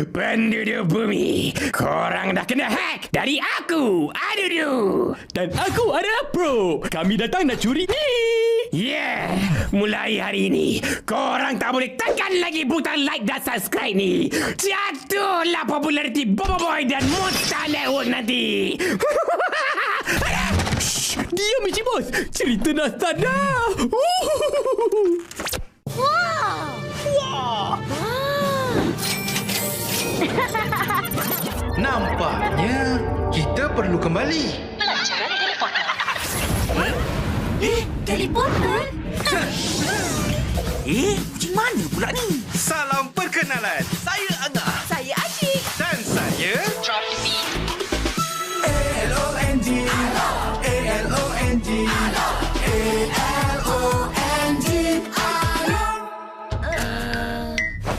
Penduduk bumi, korang dah kena hack dari aku, Adudu. Dan aku adalah Pro. Kami datang nak curi ni. Yeah, mulai hari ini, korang tak boleh tekan lagi butang like dan subscribe ni. Jatuhlah populariti Boboiboy dan Monster Network nanti. Shh, diam Encik Bos. Cerita dah start dah. Nampaknya kita perlu kembali. Pelajaran teleporter. Teleporter? Macam mana pula ni? Salam perkenalan. Saya Angah. Saya Asyik. Dan saya Drop the beat. ALONG. ALONG.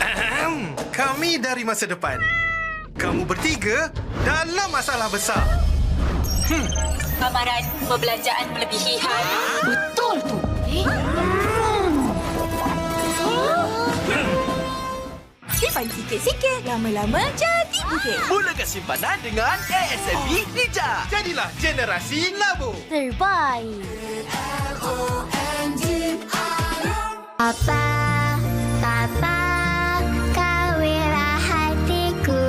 Ahem. Kami dari masa depan. Kamu bertiga dalam masalah besar. Amaran perbelanjaan melebihi had. Betul tu. Simpan sikit-sikit, lama-lama jadi bukit. Mulakan simpanan dengan ASMB Ninja. Jadilah generasi labu. Terbaik. Papa, Papa, kawinlah hatiku.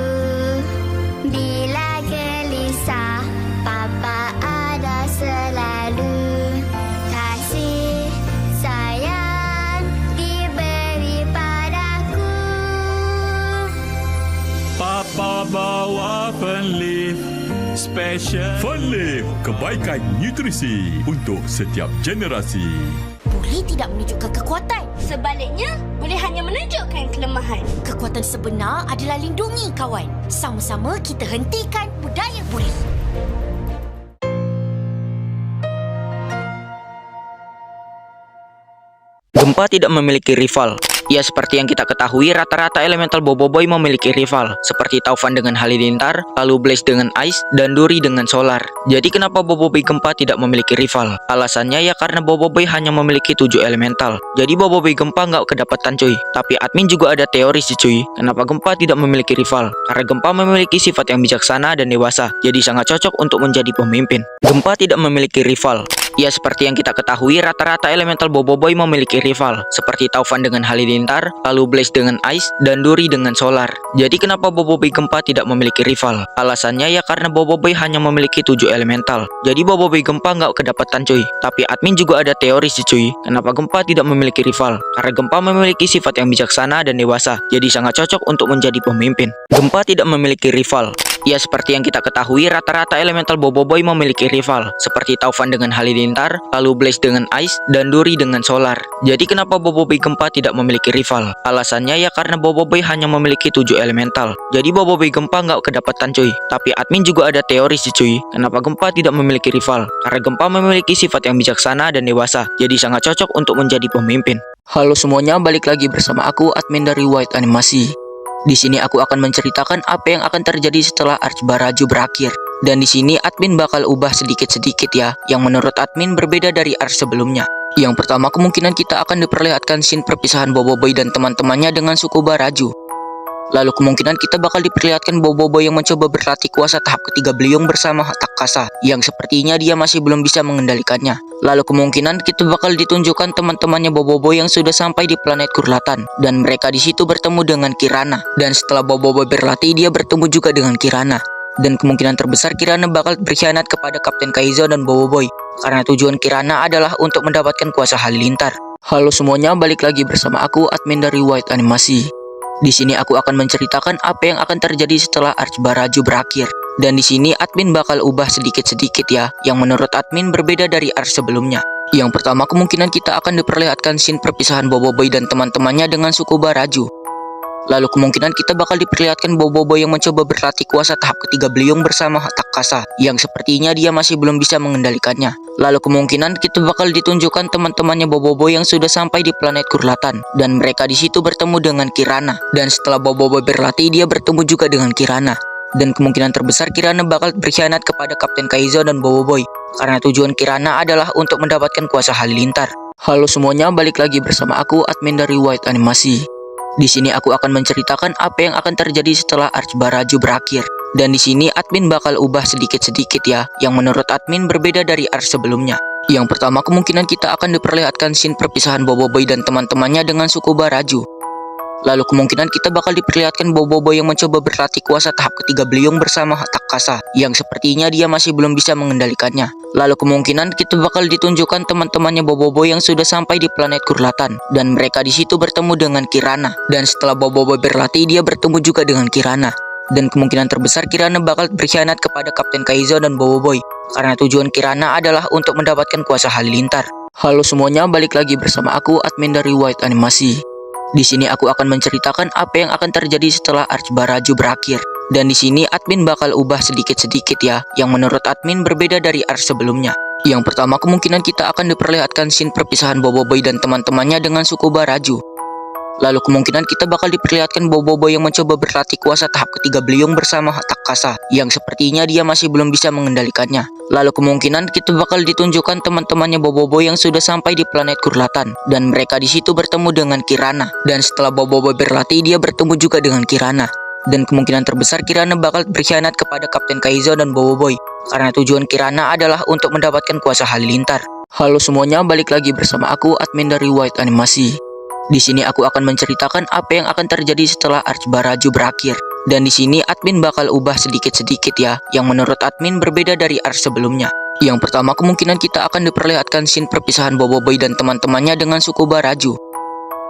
Bila gelisah, Papa ada selalu. Kasih sayang diberi padaku. Papa bawa Fenleaf Special. Fenleaf, kebaikan nutrisi untuk setiap generasi. Boleh tidak menunjukkan kekuatan. Sebaliknya, boleh hanya menunjukkan kelemahan. Kekuatan sebenar adalah lindungi kawan. Sama-sama kita hentikan budaya buli. Gempa tidak memiliki rival. Ya, seperti yang kita ketahui, rata-rata elemental Boboiboy memiliki rival, seperti Taufan dengan Halilintar, lalu Blaze dengan Ice, dan Duri dengan Solar. Jadi kenapa Boboiboy Gempa tidak memiliki rival? Alasannya ya karena Boboiboy hanya memiliki 7 elemental. Jadi Boboiboy Gempa nggak kedapatan cuy. Tapi admin juga ada teori sih cuy. Kenapa Gempa tidak memiliki rival? Karena Gempa memiliki sifat yang bijaksana dan dewasa, jadi sangat cocok untuk menjadi pemimpin. Gempa tidak memiliki rival. Ya, seperti yang kita ketahui, rata-rata elemental Boboiboy memiliki rival, seperti Taufan dengan Halilintar, lalu Blaze dengan Ice, dan Duri dengan Solar. Jadi kenapa Boboiboy Gempa tidak memiliki rival? Alasannya ya karena Boboiboy hanya memiliki 7 elemental. Jadi Boboiboy Gempa nggak kedapatan cuy. Tapi admin juga ada teori sih cuy. Kenapa Gempa tidak memiliki rival? Karena Gempa memiliki sifat yang bijaksana dan dewasa, jadi sangat cocok untuk menjadi pemimpin. Gempa tidak memiliki rival. Ya, seperti yang kita ketahui, rata-rata elemental Boboiboy memiliki rival, seperti Taufan dengan Halilintar, lalu Blaze dengan Ice, dan Duri dengan Solar. Jadi kenapa Boboiboy Gempa tidak memiliki rival? Alasannya ya karena Boboiboy hanya memiliki 7 elemental. Jadi Boboiboy Gempa nggak kedapatan cuy. Tapi admin juga ada teori sih cuy. Kenapa Gempa tidak memiliki rival? Karena Gempa memiliki sifat yang bijaksana dan dewasa, jadi sangat cocok untuk menjadi pemimpin. Halo semuanya, balik lagi bersama aku, admin dari White Animasi. Di sini aku akan menceritakan apa yang akan terjadi setelah Arch Baraju berakhir. Dan di sini admin bakal ubah sedikit-sedikit ya, yang menurut admin berbeda dari Arch sebelumnya. Yang pertama, kemungkinan kita akan diperlihatkan scene perpisahan Boboiboy dan teman-temannya dengan suku Baraju. Lalu kemungkinan kita bakal diperlihatkan Boboiboy yang mencoba berlatih kuasa tahap ketiga beliung bersama Takasa, yang sepertinya dia masih belum bisa mengendalikannya. Lalu kemungkinan kita bakal ditunjukkan teman-temannya Boboiboy yang sudah sampai di planet Kurlatan, dan mereka di situ bertemu dengan Kirana. Dan setelah Boboiboy berlatih, dia bertemu juga dengan Kirana. Dan kemungkinan terbesar Kirana bakal berkhianat kepada Kapten Kaizo dan Boboiboy, karena tujuan Kirana adalah untuk mendapatkan kuasa Halilintar. Halo semuanya, balik lagi bersama aku, admin dari White Animasi. Di sini aku akan menceritakan apa yang akan terjadi setelah Arch Baraju berakhir. Dan di sini admin bakal ubah sedikit-sedikit ya, yang menurut admin berbeda dari Arch sebelumnya. Yang pertama, kemungkinan kita akan diperlihatkan scene perpisahan Boboiboy dan teman-temannya dengan suku Baraju. Lalu kemungkinan kita bakal diperlihatkan Boboiboy yang mencoba berlatih kuasa tahap ketiga beliung bersama Takasa, yang sepertinya dia masih belum bisa mengendalikannya. Lalu kemungkinan kita bakal ditunjukkan teman-temannya Boboiboy yang sudah sampai di planet Kurlatan, dan mereka di situ bertemu dengan Kirana. Dan setelah Boboiboy berlatih, dia bertemu juga dengan Kirana. Dan kemungkinan terbesar Kirana bakal berkhianat kepada Kapten Kaizo dan Boboiboy, karena tujuan Kirana adalah untuk mendapatkan kuasa Halilintar. Halo semuanya, balik lagi bersama aku, admin dari White Animasi. Di sini aku akan menceritakan apa yang akan terjadi setelah Arch Baraju berakhir. Dan di sini admin bakal ubah sedikit-sedikit ya, yang menurut admin berbeda dari Arch sebelumnya. Yang pertama, kemungkinan kita akan diperlihatkan scene perpisahan Boboiboy dan teman-temannya dengan suku Baraju. Lalu kemungkinan kita bakal diperlihatkan Boboiboy yang mencoba berlatih kuasa tahap ketiga Beliung bersama Takasa, yang sepertinya dia masih belum bisa mengendalikannya. Lalu kemungkinan kita bakal ditunjukkan teman-temannya Boboiboy yang sudah sampai di planet Kurlatan, dan mereka di situ bertemu dengan Kirana. Dan setelah Boboiboy berlatih, dia bertemu juga dengan Kirana. Dan kemungkinan terbesar Kirana bakal berkhianat kepada Kapten Kaizo dan Boboiboy, karena tujuan Kirana adalah untuk mendapatkan kuasa halilintar. Halo semuanya, balik lagi bersama aku, admin dari White Animasi. Di sini aku akan menceritakan apa yang akan terjadi setelah Arch Baraju berakhir. Dan di sini admin bakal ubah sedikit-sedikit ya, yang menurut admin berbeda dari Arch sebelumnya. Yang pertama, kemungkinan kita akan diperlihatkan scene perpisahan Boboiboy dan teman-temannya dengan suku Baraju. Lalu kemungkinan kita bakal diperlihatkan Boboiboy yang mencoba berlatih kuasa tahap ketiga Beliung bersama Takasa, yang sepertinya dia masih belum bisa mengendalikannya. Lalu kemungkinan kita bakal ditunjukkan teman-temannya Boboiboy yang sudah sampai di planet Kurlatan, dan mereka di situ bertemu dengan Kirana. Dan setelah Boboiboy berlatih, dia bertemu juga dengan Kirana. Dan kemungkinan terbesar Kirana bakal berkhianat kepada Kapten Kaizo dan Boboiboy, karena tujuan Kirana adalah untuk mendapatkan kuasa halilintar. Halo semuanya, balik lagi bersama aku, admin dari White Animasi. Di sini aku akan menceritakan apa yang akan terjadi setelah Arch Baraju berakhir. Dan di sini admin bakal ubah sedikit-sedikit ya, yang menurut admin berbeda dari Arch sebelumnya. Yang pertama, kemungkinan kita akan diperlihatkan scene perpisahan Boboiboy dan teman-temannya dengan suku Baraju.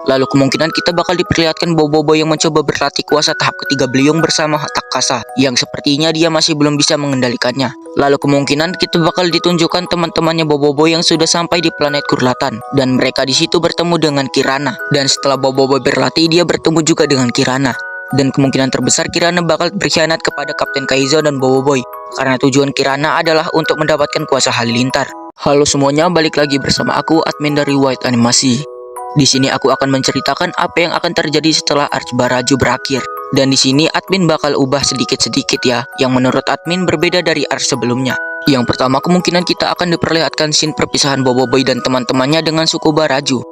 Lalu kemungkinan kita bakal diperlihatkan Boboiboy yang mencoba berlatih kuasa tahap ketiga Beliung bersama Takasa, yang sepertinya dia masih belum bisa mengendalikannya. Lalu kemungkinan kita bakal ditunjukkan teman-temannya Boboiboy yang sudah sampai di planet Kurlatan, dan mereka di situ bertemu dengan Kirana. Dan setelah Boboiboy berlatih, dia bertemu juga dengan Kirana. Dan kemungkinan terbesar Kirana bakal berkhianat kepada Kapten Kaizo dan Boboiboy, karena tujuan Kirana adalah untuk mendapatkan kuasa halilintar. Halo semuanya, balik lagi bersama aku, admin dari White Animasi. Di sini aku akan menceritakan apa yang akan terjadi setelah Arch Baraju berakhir. Dan di sini admin bakal ubah sedikit-sedikit ya, yang menurut admin berbeda dari Arch sebelumnya. Yang pertama, kemungkinan kita akan diperlihatkan scene perpisahan Boboiboy dan teman-temannya dengan suku Baraju.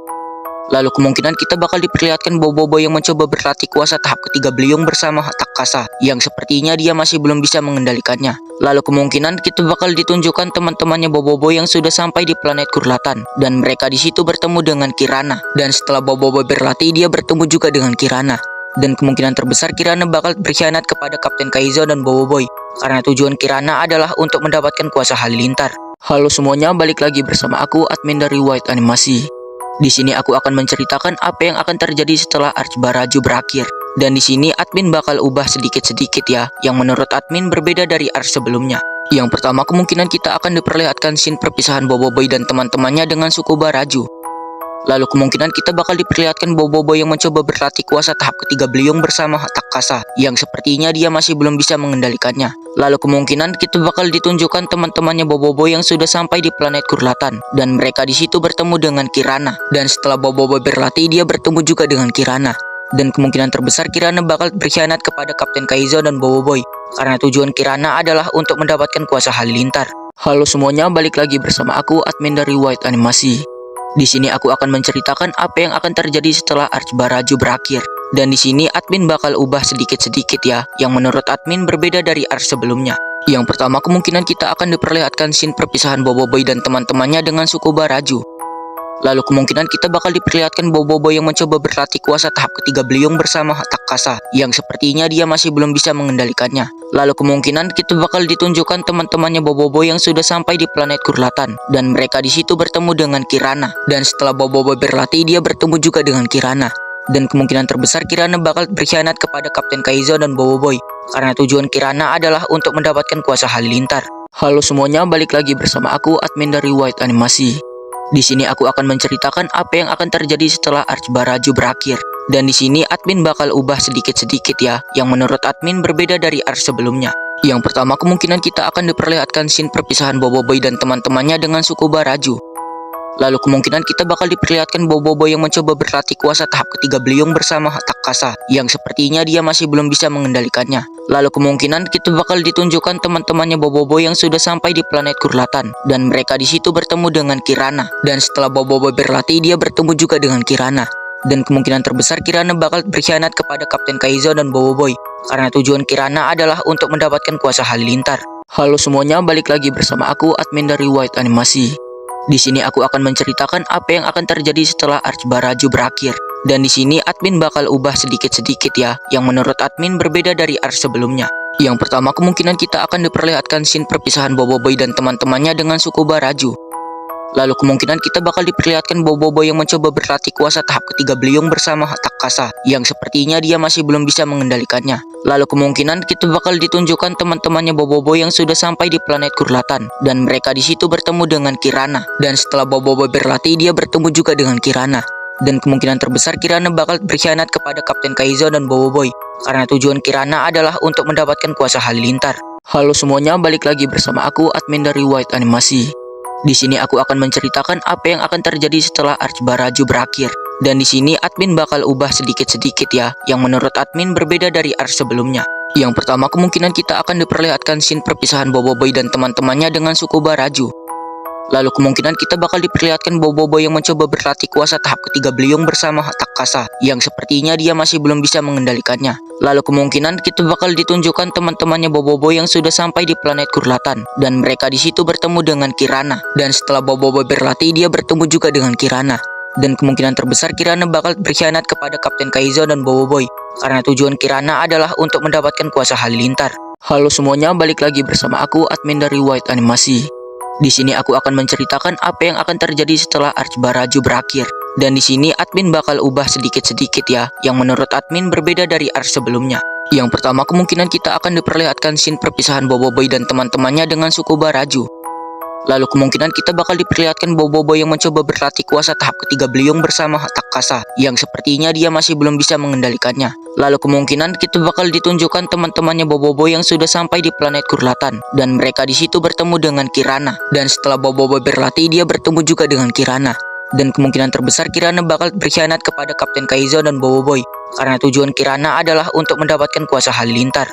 Lalu kemungkinan kita bakal diperlihatkan Boboiboy yang mencoba berlatih kuasa tahap ketiga Beliung bersama Takasa, yang sepertinya dia masih belum bisa mengendalikannya. Lalu kemungkinan kita bakal ditunjukkan teman-temannya Boboiboy yang sudah sampai di planet Kurlatan, dan mereka di situ bertemu dengan Kirana. Dan setelah Boboiboy berlatih, dia bertemu juga dengan Kirana. Dan kemungkinan terbesar Kirana bakal berkhianat kepada Kapten Kaizo dan Boboiboy, karena tujuan Kirana adalah untuk mendapatkan kuasa halilintar. Halo semuanya, balik lagi bersama aku, admin dari White Animasi. Di sini aku akan menceritakan apa yang akan terjadi setelah Arch Baraju berakhir. Dan di sini admin bakal ubah sedikit-sedikit ya, yang menurut admin berbeda dari Arch sebelumnya. Yang pertama, kemungkinan kita akan diperlihatkan scene perpisahan Boboiboy dan teman-temannya dengan suku Baraju. Lalu kemungkinan kita bakal diperlihatkan Boboiboy yang mencoba berlatih kuasa tahap ketiga Beliung bersama Takasa, yang sepertinya dia masih belum bisa mengendalikannya. Lalu kemungkinan kita bakal ditunjukkan teman-temannya Boboiboy yang sudah sampai di planet Kurlatan, dan mereka di situ bertemu dengan Kirana. Dan setelah Boboiboy berlatih, dia bertemu juga dengan Kirana. Dan kemungkinan terbesar Kirana bakal berkhianat kepada Kapten Kaizo dan Boboiboy, karena tujuan Kirana adalah untuk mendapatkan kuasa halilintar. Halo semuanya, balik lagi bersama aku, admin dari White Animasi. Di sini aku akan menceritakan apa yang akan terjadi setelah Arch Baraju berakhir. Dan di sini admin bakal ubah sedikit-sedikit ya, yang menurut admin berbeda dari Arch sebelumnya. Yang pertama, kemungkinan kita akan diperlihatkan scene perpisahan Boboiboy dan teman-temannya dengan suku Baraju. Lalu kemungkinan kita bakal diperlihatkan Boboiboy yang mencoba berlatih kuasa tahap ketiga Beliung bersama Takasa, yang sepertinya dia masih belum bisa mengendalikannya. Lalu kemungkinan kita bakal ditunjukkan teman-temannya Boboiboy yang sudah sampai di planet Kurlatan, dan mereka di situ bertemu dengan Kirana. Dan setelah Boboiboy berlatih, dia bertemu juga dengan Kirana. Dan kemungkinan terbesar Kirana bakal berkhianat kepada Kapten Kaizo dan Boboiboy, karena tujuan Kirana adalah untuk mendapatkan kuasa halilintar. Halo semuanya, balik lagi bersama aku, admin dari White Animasi. Di sini aku akan menceritakan apa yang akan terjadi setelah Arch Baraju berakhir. Dan di sini admin bakal ubah sedikit-sedikit ya, yang menurut admin berbeda dari Arch sebelumnya. Yang pertama, kemungkinan kita akan diperlihatkan scene perpisahan Boboiboy dan teman-temannya dengan suku Baraju. Lalu kemungkinan kita bakal diperlihatkan Boboiboy yang mencoba berlatih kuasa tahap ketiga Beliung bersama Takasa, yang sepertinya dia masih belum bisa mengendalikannya. Lalu kemungkinan kita bakal ditunjukkan teman-temannya Boboiboy yang sudah sampai di planet Kurlatan, dan mereka di situ bertemu dengan Kirana. Dan setelah Boboiboy berlatih, dia bertemu juga dengan Kirana. Dan kemungkinan terbesar Kirana bakal berkhianat kepada Kapten Kaizo dan Boboiboy karena tujuan Kirana adalah untuk mendapatkan kuasa halilintar. Halo semuanya, balik lagi bersama aku, admin dari White Animasi. Di sini aku akan menceritakan apa yang akan terjadi setelah Arch Baraju berakhir. Dan di sini admin bakal ubah sedikit-sedikit ya, yang menurut admin berbeda dari Arch sebelumnya. Yang pertama, kemungkinan kita akan diperlihatkan scene perpisahan Boboiboy dan teman-temannya dengan suku Baraju. Lalu kemungkinan kita bakal diperlihatkan Boboiboy yang mencoba berlatih kuasa tahap ketiga beliung bersama Takasa, yang sepertinya dia masih belum bisa mengendalikannya. Lalu kemungkinan kita bakal ditunjukkan teman-temannya Boboiboy yang sudah sampai di planet Kurlatan, dan mereka di situ bertemu dengan Kirana. Dan setelah Boboiboy berlatih, dia bertemu juga dengan Kirana. Dan kemungkinan terbesar Kirana bakal berkhianat kepada Kapten Kaizo dan Boboiboy karena tujuan Kirana adalah untuk mendapatkan kuasa halilintar. Halo semuanya, balik lagi bersama aku, admin dari White Animasi. Di sini aku akan menceritakan apa yang akan terjadi setelah Arch Baraju berakhir. Dan di sini admin bakal ubah sedikit-sedikit ya, yang menurut admin berbeda dari Arch sebelumnya. Yang pertama, kemungkinan kita akan diperlihatkan scene perpisahan Boboiboy dan teman-temannya dengan suku Baraju. Lalu kemungkinan kita bakal diperlihatkan Boboiboy yang mencoba berlatih kuasa tahap ketiga beliung bersama Takasa, yang sepertinya dia masih belum bisa mengendalikannya. Lalu kemungkinan kita bakal ditunjukkan teman-temannya Boboiboy yang sudah sampai di planet Kurlatan, dan mereka di situ bertemu dengan Kirana. Dan setelah Boboiboy berlatih, dia bertemu juga dengan Kirana. Dan kemungkinan terbesar Kirana bakal berkhianat kepada Kapten Kaizo dan Boboiboy karena tujuan Kirana adalah untuk mendapatkan kuasa halilintar. Halo semuanya, balik lagi bersama aku, admin dari White Animasi. Di sini aku akan menceritakan apa yang akan terjadi setelah Arch Baraju berakhir. Dan di sini admin bakal ubah sedikit-sedikit ya, yang menurut admin berbeda dari Arch sebelumnya. Yang pertama, kemungkinan kita akan diperlihatkan scene perpisahan Boboiboy dan teman-temannya dengan suku Baraju. Lalu kemungkinan kita bakal diperlihatkan Boboiboy yang mencoba berlatih kuasa tahap ketiga beliung bersama Takasa, yang sepertinya dia masih belum bisa mengendalikannya. Lalu kemungkinan kita bakal ditunjukkan teman-temannya Boboiboy yang sudah sampai di planet Kurlatan, dan mereka di situ bertemu dengan Kirana. Dan setelah Boboiboy berlatih, dia bertemu juga dengan Kirana. Dan kemungkinan terbesar Kirana bakal berkhianat kepada Kapten Kaizo dan Boboiboy karena tujuan Kirana adalah untuk mendapatkan kuasa halilintar.